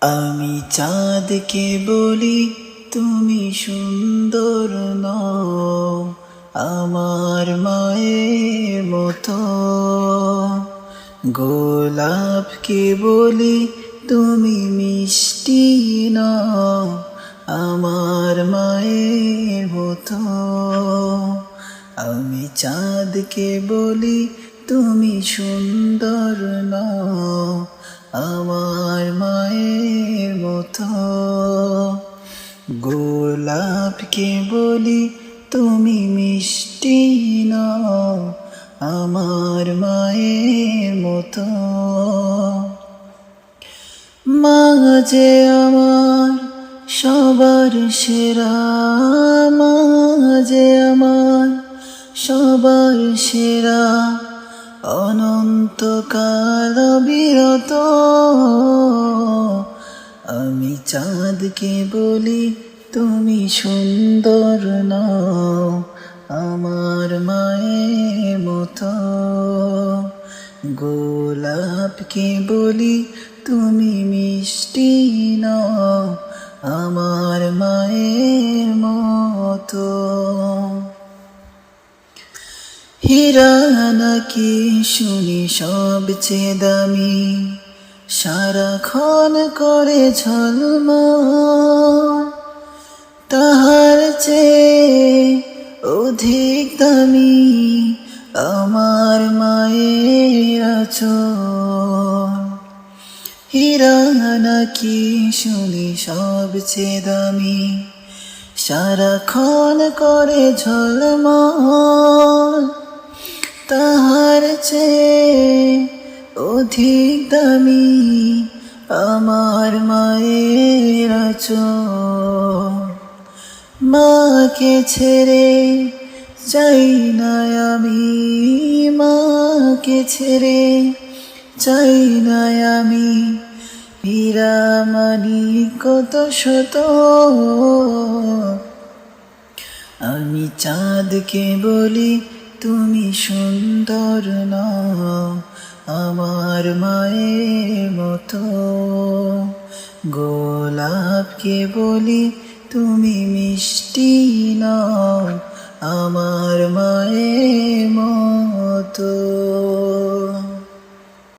আমি চাঁদকে বলি তুমি সুন্দর নও, আমার মায়ের মতো। গোলাপকে বলি তুমি মিষ্টি নও, আমার মায়ের মতো। আমি চাঁদকে বলি তুমি সুন্দর নও, আমার মায়ের মতো। গোলাপকে বলি তুমি মিষ্টি নও, আমার মায়ের মতো। মা যে আমার সবার সেরা, মা যে আমার সবার সেরা, অনন্তকাল বিরত। আমি চাঁদকে বলি তুমি সুন্দর নও, আমার মায়ের মতো। গোলাপকে বলি তুমি মিষ্টি নও, আমার মায়ের মতো। হীরা নাকি শুনি সবচেয়ে দামি, সারাক্ষণ করে ঝলমল, তাহার চেয়ে অধিক দামি আমার মায়ের আঁচল। হীরা নাকি শুনি সবচেয়ে দামি, সারাক্ষণ করে ঝলমল, তাহার চেয়ে অধিক দামি আমার মায়ের আঁচল। মাকে ছেড়ে চাই না আমি, মাকে ছেড়ে চাই না আমি, হীরা মানিক কত শত। আমি চাঁদকে বলি তুমি সুন্দর নও, আমার মায়ের মতো। গোলাপকে বলি তুমি মিষ্টি নও, আমার মায়ের মতো।